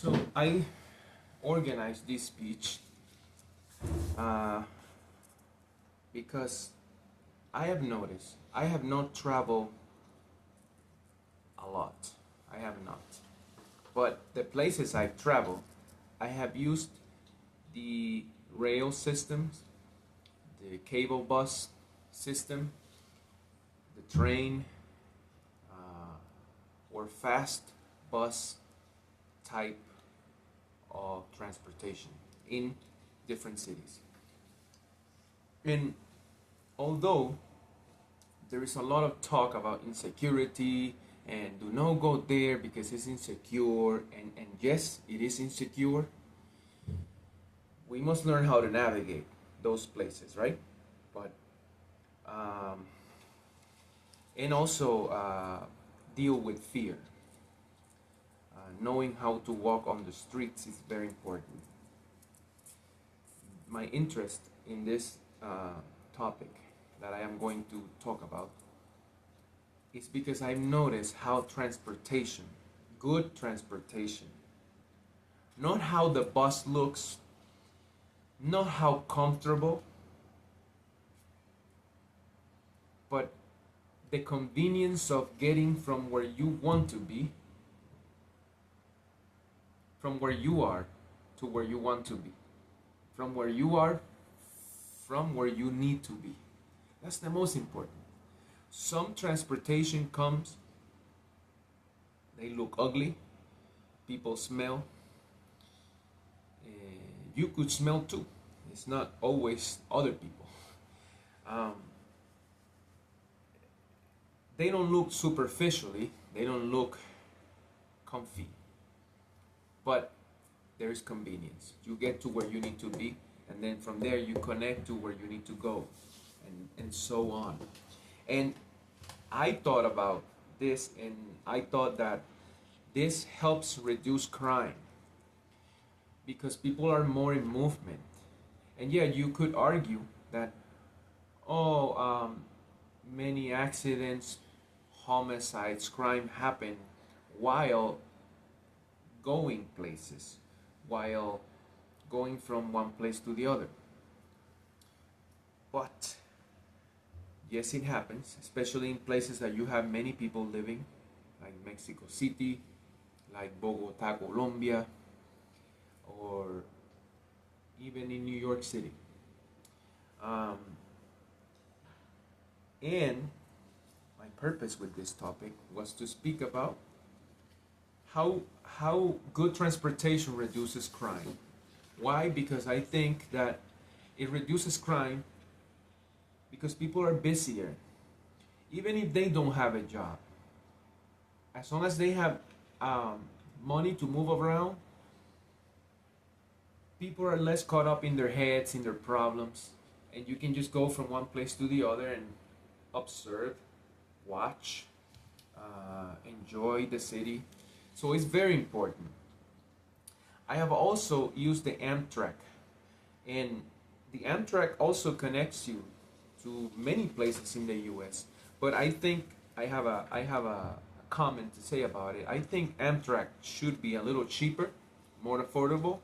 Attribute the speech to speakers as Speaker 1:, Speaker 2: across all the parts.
Speaker 1: So I organized this speech uh, because I have noticed I have not traveled a lot. I have not. But the places I've traveled, I have used the rail systems, the cable bus system, the train, or fast bus type of transportation in different cities. And although there is a lot of talk about insecurity and do not go there because it's insecure, and yes, it is insecure, we must learn how to navigate those places, right? But um, and also deal with fear. Knowing how to walk on the streets is very important. My interest in this topic that I am going to talk about is because I've noticed how transportation, good transportation, not how the bus looks, not how comfortable, but the convenience of getting from where you want to be, from where you are to where you want to be, from where you are, from where you need to be. That's the most important. Some transportation comes, they look ugly, people smell, you could smell too. It's not always other people. Um, they don't look superficially, they don't look comfy, but there is convenience. You get to where you need to be, and then from there you connect to where you need to go, and so on. And I thought about this, and I thought that this helps reduce crime because people are more in movement. And yeah, you could argue that, oh, many accidents, homicides, crime happen while going places, while going from one place to the other. But yes, it happens, especially in places that you have many people living, like Mexico City, like Bogota, Colombia, or even in New York City. Um, and my purpose with this topic was to speak about how good transportation reduces crime. Why? Because I think that it reduces crime because people are busier, even if they don't have a job. As long as they have um, money to move around, people are less caught up in their heads, in their problems, and you can just go from one place to the other and observe, watch, enjoy the city. So it's very important. I have also used the Amtrak, and the Amtrak also connects you to many places in the U.S. But I think I have a comment to say about it. I think Amtrak should be a little cheaper, more affordable,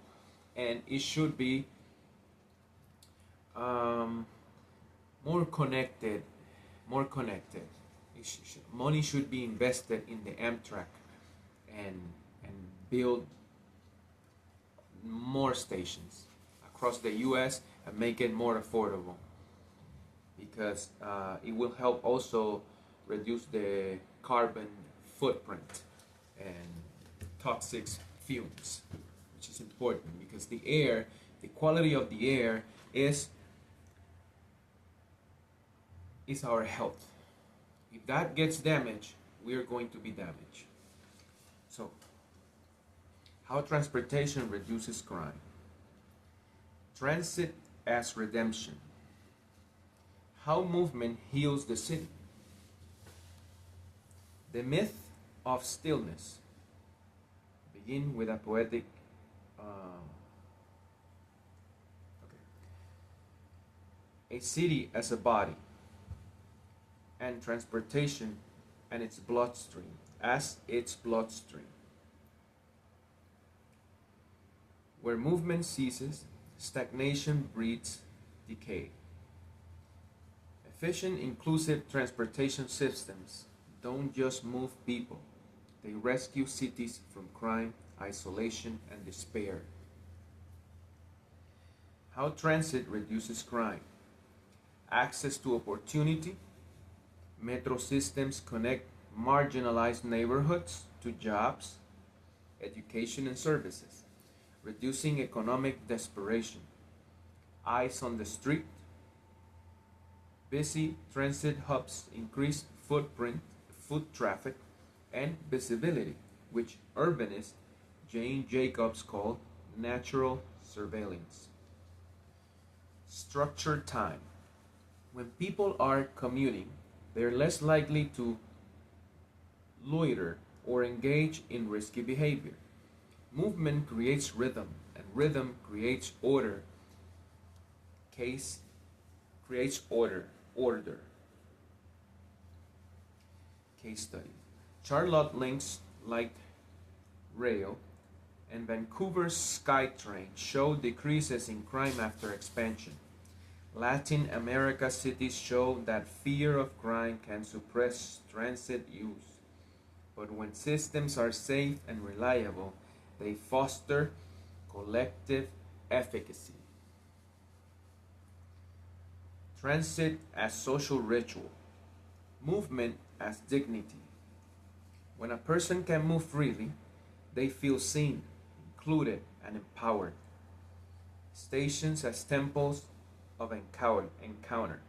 Speaker 1: and it should be um, more connected. More connected. Money should be invested in the Amtrak and and build more stations across the U.S. and make it more affordable because it will help also reduce the carbon footprint and toxic fumes, which is important because the air, the quality of the air is our health. If that gets damaged, we are going to be damaged. So, how transportation reduces crime? Transit as redemption. How movement heals the city. The myth of stillness. Begin with a poetic. A city as a body, and transportation and its bloodstream, as its bloodstream. Where movement ceases, stagnation breeds decay. Efficient, inclusive transportation systems don't just move people, they rescue cities from crime, isolation, and despair. How transit reduces crime. Access to opportunity. Metro systems connect marginalized neighborhoods to jobs, education, and services, reducing economic desperation. Eyes on the street. Busy transit hubs increase foot traffic, and visibility, which urbanist Jane Jacobs called natural surveillance. Structured time. When people are commuting, they're less likely to loiter or engage in risky behavior. Movement creates rhythm, and rhythm creates order. Case creates order. Case study. Charlotte Link's light rail and Vancouver's SkyTrain show decreases in crime after expansion. Latin America cities show that fear of crime can suppress transit use. But when systems are safe and reliable, they foster collective efficacy. Transit as social ritual. Movement as dignity. When a person can move freely, they feel seen, included, and empowered. Stations as temples of encounter.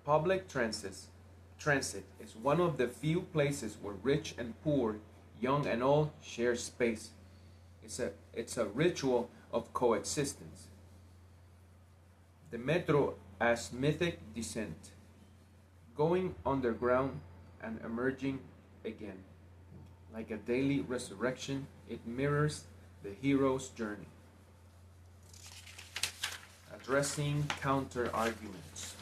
Speaker 1: Public transit is one of the few places where rich and poor, young and old share space. It's a ritual of coexistence. The metro as mythic descent, going underground and emerging again. Like a daily resurrection, it mirrors the hero's journey. Addressing counter arguments.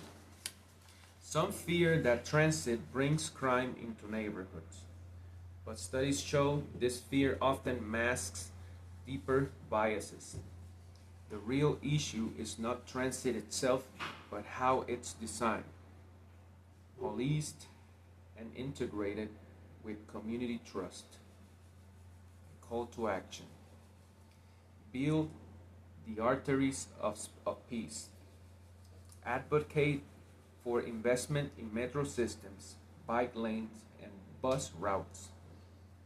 Speaker 1: Some fear that transit brings crime into neighborhoods, but studies show this fear often masks deeper biases. The real issue is not transit itself, but how it's designed, policed, and integrated with community trust. Call to action. Build the arteries of peace. Advocate for investment in metro systems, bike lanes, and bus routes,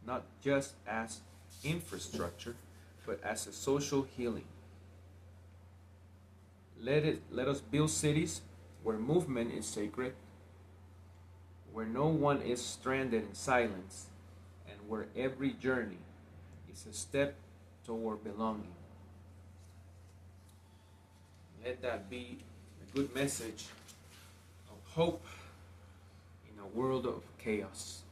Speaker 1: not just as infrastructure, but as a social healing. Let us build cities where movement is sacred, where no one is stranded in silence, and where every journey is a step toward belonging. Let that be a good message of hope in a world of chaos.